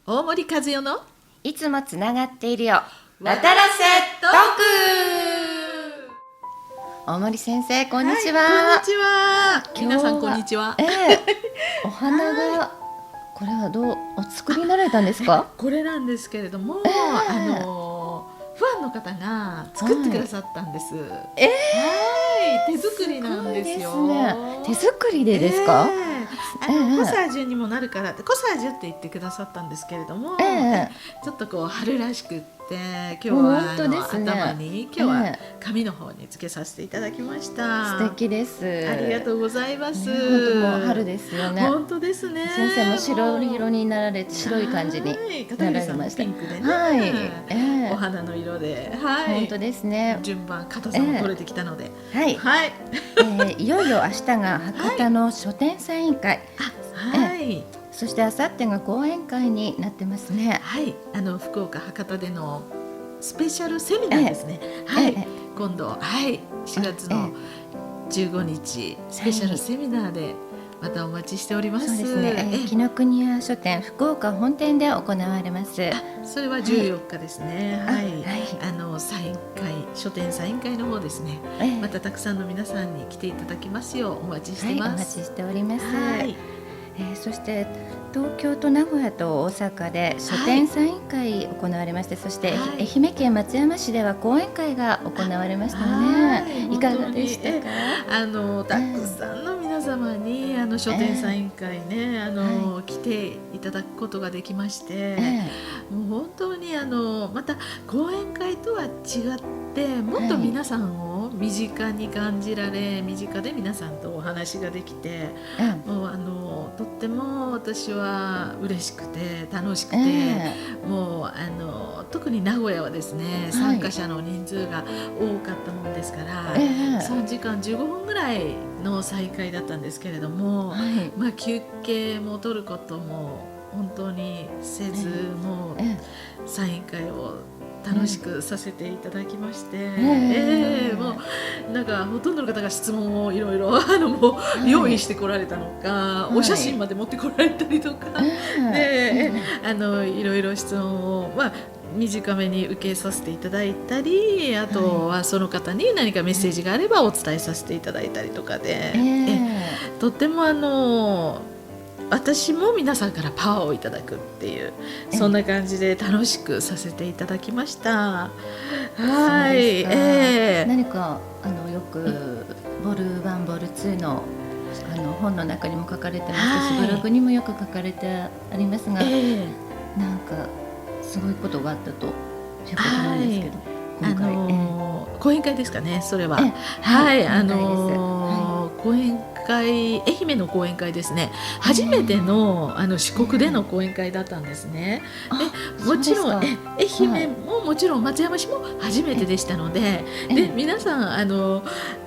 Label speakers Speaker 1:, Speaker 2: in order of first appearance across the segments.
Speaker 1: 大森和代の
Speaker 2: いつもつながっているよ。
Speaker 1: 渡らせトーク。
Speaker 2: 大森先生、こんにちは。
Speaker 1: こんにちは。
Speaker 2: 今日は
Speaker 1: 皆さんこんにちは。
Speaker 2: お花がこれはどうお作りになられたんですか？
Speaker 1: これなんですけれども、ファンの方が作ってくださったんです。はい、手作りなんですよ。
Speaker 2: すごいですね。手作りでですか？
Speaker 1: コサージュにもなるからってコサージュって言ってくださったんですけれども、ちょっとこう春らしくって今日は
Speaker 2: 本当ですね。
Speaker 1: 頭に今日は髪の方につけさせていただきました。
Speaker 2: 素敵です。
Speaker 1: ありがとうございます。
Speaker 2: 本当もう春ですよね。
Speaker 1: 本当ですね。
Speaker 2: 先生も白色になられて白い感じになられました。
Speaker 1: ピンクでね。
Speaker 2: はい。
Speaker 1: お花の色で、はい。
Speaker 2: 本当ですね。
Speaker 1: 順番硬さも取れてきたので、
Speaker 2: はい。
Speaker 1: はい。
Speaker 2: いよいよ明日が博多の書店サイン会。
Speaker 1: はい。
Speaker 2: そして明後日が講演会になってますね。
Speaker 1: はい。福岡博多でのスペシャルセミナーですね。はい。今度、はい、4月の15日スペシャルセミナーでまたお待ちしております。
Speaker 2: そうですね。紀ノ国屋書店福岡本店で行われます。
Speaker 1: それは14日ですね。はい。サイン会、書店サイン会の方ですね。またたくさんの皆さんに来ていただきますようお待ちしてます。
Speaker 2: お待ちしております。
Speaker 1: はい。
Speaker 2: そして東京と名古屋と大阪で書店サイン会行われまして、そして愛媛県松山市では講演会が行われましたね。いかがでしたか？
Speaker 1: たくさんの皆様に書店サイン会ね、来ていただくことができまして、もう本当にまた講演会とは違ってもっと皆さんを身近に感じられ、身近で皆さんとお話ができて、もうとっても私は嬉しくて楽しくて、もう特に名古屋はですね、参加者の人数が多かったもんですから、3時間15分ぐらいの再開だったんですけれども、休憩も取ることも本当にせず、もうサイン会を楽しくさせていただきまして、もうなんかほとんどの方が質問をいろいろもう用意してこられたのか、お写真まで持ってこられたりとか、でいろいろ質問を短めに受けさせていただいたり、あとはその方に何かメッセージがあればお伝えさせていただいたりとかで、とっても私も皆さんからパワーをいただくっていう、そんな感じで楽しくさせていただきました。はい。
Speaker 2: 何かよくボル1ボル2の本の中にも書かれてますし、ブログにもよく書かれてありますが、なんかすごいことがあったということなんですけど、今回
Speaker 1: 講演会ですかね、それは。講演会、愛媛の講演会ですね。初めての四国での講演会だったんですね。でもちろん愛媛ももちろん松山市も初めてでしたので、で皆さん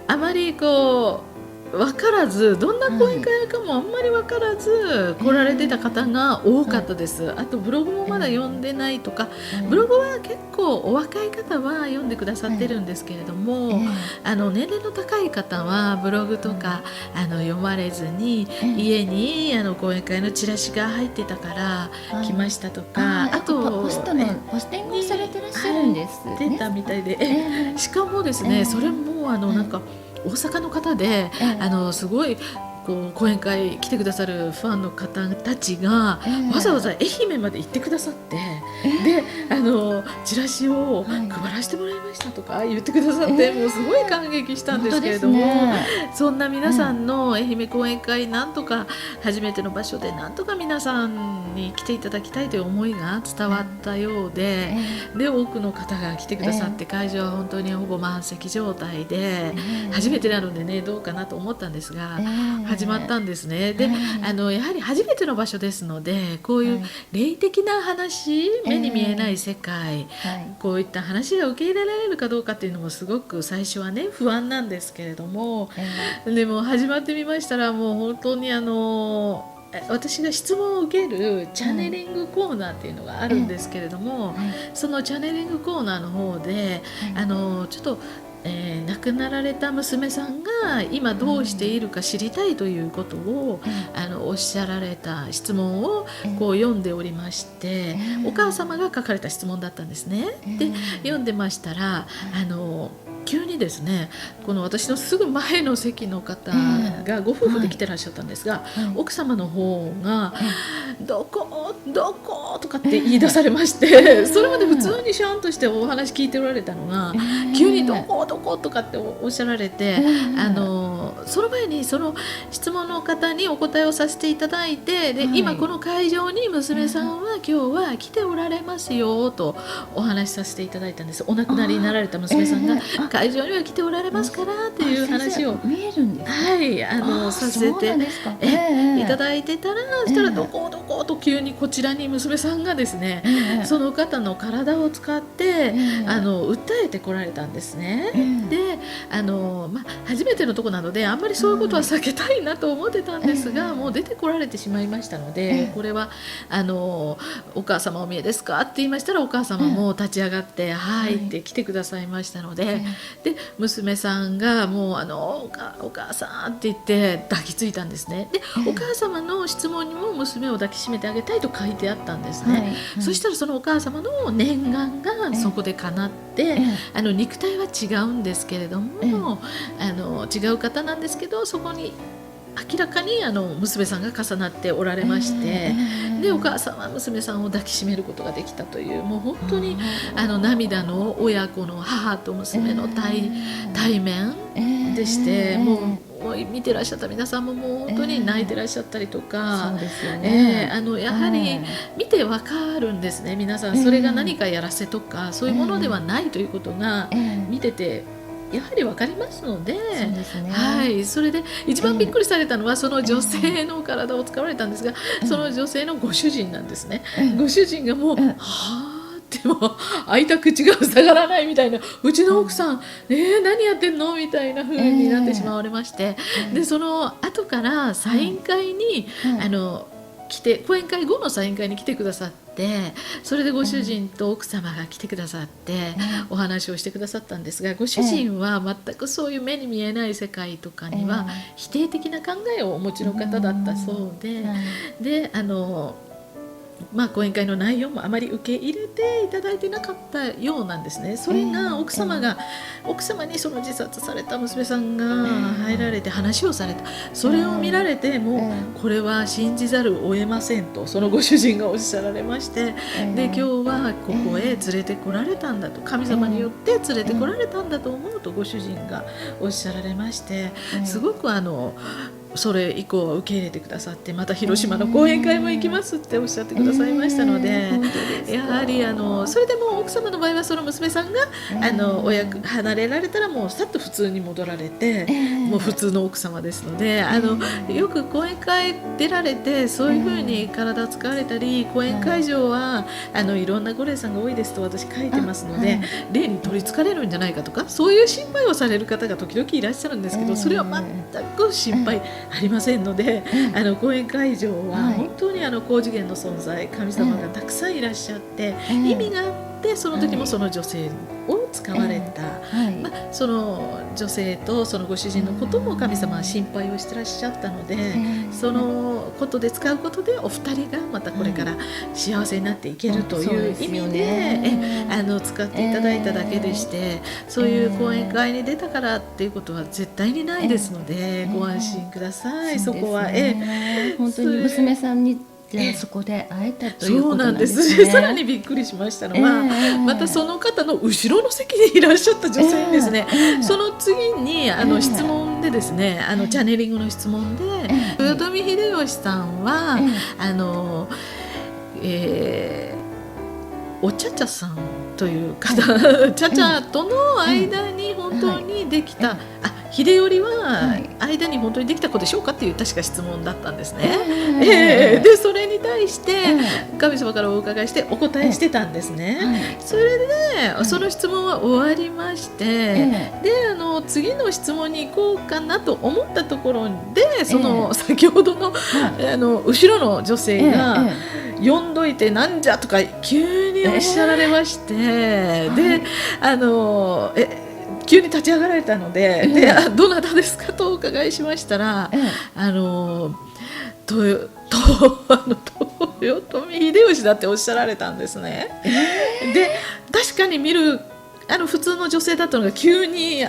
Speaker 1: あまりこう分からず、どんな講演会かもあんまり分からず来られてた方が多かったです。あとブログもまだ読んでないとか、ブログは結構お若い方は読んでくださってるんですけれども、年齢の高い方はブログとか読まれずに、家に講演会のチラシが入ってたから来ましたとか、あと
Speaker 2: ポスティングされてらっしゃるんですね。
Speaker 1: 出たみたいで、しかもですね、それもなんか大阪の方で、すごいこう講演会来てくださるファンの方たちが、わざわざ愛媛まで行ってくださって、でチラシを配らせてもらいましたとか言ってくださって、もうすごい感激したんですけれども、そんな皆さんの愛媛講演会、なんとか初めての場所でなんとか皆さんに来ていただきたいという思いが伝わったようで、で多くの方が来てくださって、会場は本当にほぼ満席状態で、初めてなのでね、どうかなと思ったんですが、始まったんですね。で、やはり初めての場所ですので、こういう霊的な話、目に見えない世界、こういった話が受け入れられるかどうかっていうのもすごく最初はね不安なんですけれども、でも始まってみましたら、もう本当に私が質問を受けるチャネリングコーナーっていうのがあるんですけれども、そのチャネリングコーナーの方で、ちょっと亡くなられた娘さんが今どうしているか知りたいということを、おっしゃられた質問をこう読んでおりまして、お母様が書かれた質問だったんですね。で読んでましたら急にですね、この私のすぐ前の席の方がご夫婦で来てらっしゃったんですが、奥様の方がどこどことかって言い出されまして、それまで普通にシャンとしてお話聞いておられたのが、急にどこどことかっておっしゃられて、その前にその質問の方にお答えをさせていただいて、で今この会場に娘さんは今日は来ておられますよとお話しさせていただいたんです。お亡くなりになられた娘さんが会場には来ておられますからっていう話を
Speaker 2: 見えるんですか？
Speaker 1: させていただいてたら、そしたらどこどこと急にこちらに娘さんがですね、その方の体を使って訴えてこられたんですね。で初めてのとこなのであんまりそういうことは避けたいなと思ってたんですが、もう出てこられてしまいましたので、これはお母様お見えですかって言いましたら、お母様も立ち上がってはいって来てくださいましたので、で娘さんがもうお母さんって言って抱きついたんですね。でお母様の質問にも娘を抱きしめてあげたいと書いてあったんですね。そしたらそのお母様の念願がそこで叶って、肉体は違うんですけれども、違う方なんですけど、そこに明らかに娘さんが重なっておられまして、でお母さんは娘さんを抱きしめることができたという、もう本当に涙の親子の母と娘の対面でして、もう見てらっしゃった皆さんももう本当に泣いてらっしゃったりとか、
Speaker 2: そうですよね。
Speaker 1: やはり見てわかるんですね。皆さんそれが何かやらせとかそういうものではないということが見ててやはり分かりますので、
Speaker 2: そうですね。
Speaker 1: それで一番びっくりされたのは、その女性の体を使われたんですが、その女性のご主人なんですね。ご主人がもう、はあっても開いた口が塞がらないみたいな、うちの奥さん、何やってんのみたいな風になってしまわれまして、でその後からサイン会に、来て、講演会後のサイン会に来てくださって、それでご主人と奥様が来てくださってお話をしてくださったんですが、ご主人は全くそういう目に見えない世界とかには否定的な考えをお持ちの方だったそうで、で講演会の内容もあまり受け入れていただいてなかったようなんですね。それが奥様にその自殺された娘さんが入られて話をされた、それを見られてもうこれは信じざるを得ませんとそのご主人がおっしゃられまして、で今日はここへ連れてこられたんだと、神様によって連れてこられたんだと思うとご主人がおっしゃられまして、すごくそれ以降は受け入れてくださって、また広島の講演会も行きますっておっしゃってくださいましたので、やはりそれでも奥様の場合はその娘さんが離れられたらもうさっと普通に戻られて、もう普通の奥様ですので、よく講演会出られてそういうふうに体を使われたり、講演会場はいろんなご霊さんが多いですと私書いてますので、霊に取りつかれるんじゃないかとかそういう心配をされる方が時々いらっしゃるんですけど、それは全く心配ありませんので、講演会場は本当に高次元の存在、神様がたくさんいらっしゃって、意味があって、その時もその女性を使われた、その女性とそのご主人のことも神様は心配をしてらっしゃったので、そのことで使うことでお二人がまたこれから幸せになっていけるという意味で、使っていただいただけでして、そういう講演会に出たからっていうことは絶対にないですので、ご安心ください。そこは
Speaker 2: 本当に娘さんにそこで会えたということなんですね。
Speaker 1: そうなんです。さらにびっくりしましたのは、またその方の後ろの席にいらっしゃった女性にですね、その次に質問でですね、チャネリングの質問で、豊臣秀吉さんはおちゃちゃさんという方、ちゃちゃとの間に本当にできた、秀頼は間に本当にできた子でしょうかっていう確か質問だったんですね。でそれに対して神様からお伺いしてお答えしてたんですね。それでその質問は終わりまして、で次の質問に行こうかなと思ったところで、その先ほどの後ろの女性が呼んどいてなんじゃとか急におっしゃられまして、で急に立ち上がられたので、でどなたですかとお伺いしましたら、豊臣秀吉だっておっしゃられたんですね。で確かに見る普通の女性だったのが急に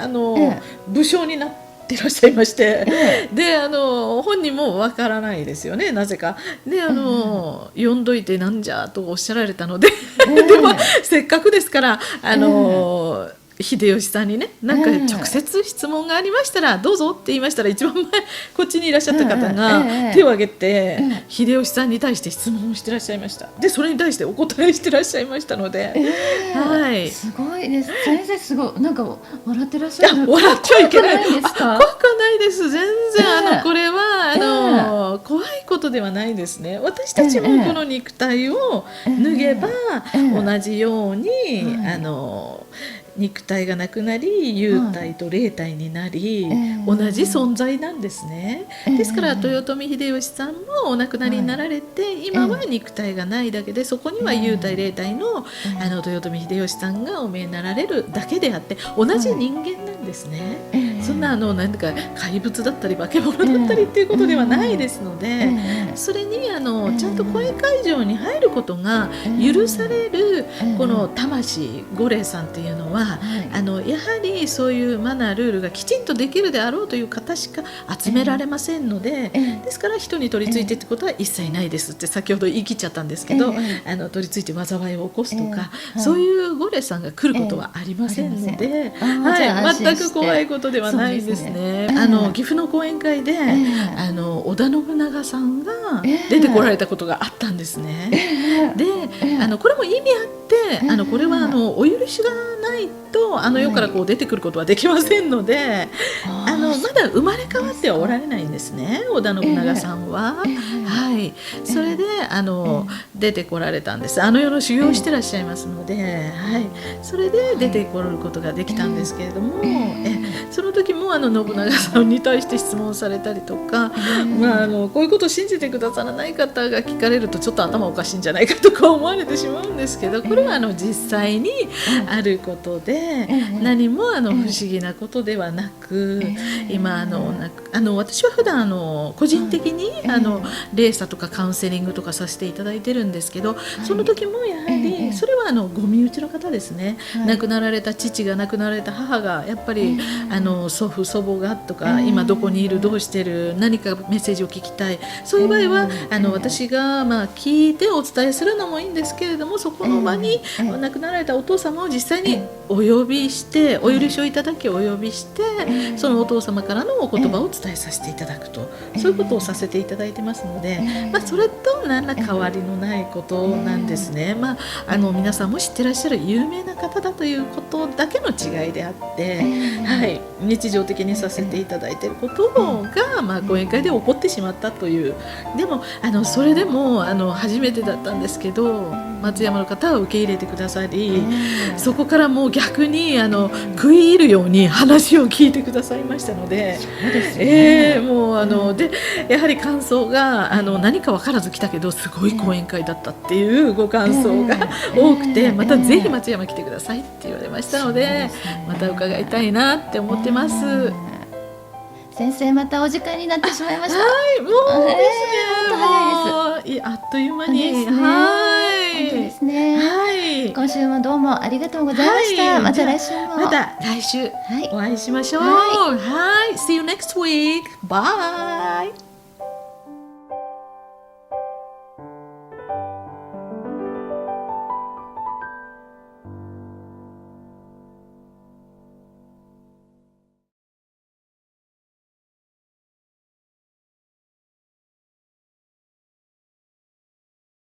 Speaker 1: 武将になっていらっしゃいまして、で本人もわからないですよね、なぜか。で呼んどいてなんじゃとおっしゃられたのででもせっかくですから秀吉さんにね、なんか直接質問がありましたらどうぞって言いましたら、一番前こっちにいらっしゃった方が手を挙げて秀吉さんに対して質問をしてらっしゃいました。でそれに対してお答えしてらっしゃいましたので、はい、
Speaker 2: すごいです。先生すごいなんか笑ってらっしゃる。
Speaker 1: 笑っちゃいけない。
Speaker 2: ですか？
Speaker 1: 怖くはないです。全然これは怖いことではないですね。私たちもこの肉体を脱げば同じように肉体がなくなり幽体と霊体になり、同じ存在なんですね。ですから豊臣秀吉さんもお亡くなりになられて、今は肉体がないだけで、そこには幽体霊体の豊臣秀吉さんがお見えになられるだけであって、同じ人間なんですね。そんななんか怪物だったり化け物だったりっていうことではないですので、それにちゃんと講演会場に入ることが許されるこの魂五霊さんっていうのは、やはりそういうマナールールがきちんとできるであろうという方しか集められませんので、ですから人に取り付いてってことは一切ないですって先ほど言い切っちゃったんですけど、取り付いて災いを起こすとか、そういう五霊さんが来ることはありませんので、全く怖いことではないですね。岐阜の講演会で織田信長さんが出てこられたことがあったんですね。でこれも意味あってこれはお許しがないと世からこう出てくることはできませんので、まだ生まれ変わってはおられないんですね、織田信長さんは。はい、それで出てこられたんです。世の修行をしてらっしゃいますので、はい、それで出てこられることができたんですけれども、その時も信長さんに対して質問されたりとか、こういうことを信じてくださらない方が聞かれるとちょっと頭おかしいんじゃないかとか思われてしまうんですけど、これは実際にあることで、何も不思議なことではなく、今私は普段個人的に霊査とかカウンセリングとかさせていただいてるんですけど、その時もやはりそれはご身内の方ですね。亡くなられた父が、亡くなられた母がやっぱり祖父祖母がとか、今どこにいる、どうしてる、何かメッセージを聞きたい、そういう場合は私が聞いてお伝えするのもいいんですけれども、そこの場に亡くなられたお父様を実際にお呼びして、お許しをいただきお呼びして、そのお父様からのお言葉を伝えさせていただくと、そういうことをさせていただいてますので、それと何ら変わりのないことなんですね。皆さんも知ってらっしゃる有名な方だということだけの違いであって、はい、日常的にさせていただいていることが、講演会で起こってしまったという。でもそれでも初めてだったんですけど、松山の方は受け入れてくださり、そこからもう逆に食い入るように話を聞いてくださいましたので、もうでやはり感想が何か分からず来たけどすごい講演会だったっていうご感想が多くて、またぜひ松山来てくださいって言われましたので、また伺いたいなって思ってます。
Speaker 2: 先生、またお時間になってしまいました。
Speaker 1: はい、もうですね、あっという間に、
Speaker 2: 本当ですね。
Speaker 1: はい、
Speaker 2: 今週もどうもありがとうございました。また来週も。
Speaker 1: また来週お会いしましょう。はい、See you next week. Bye.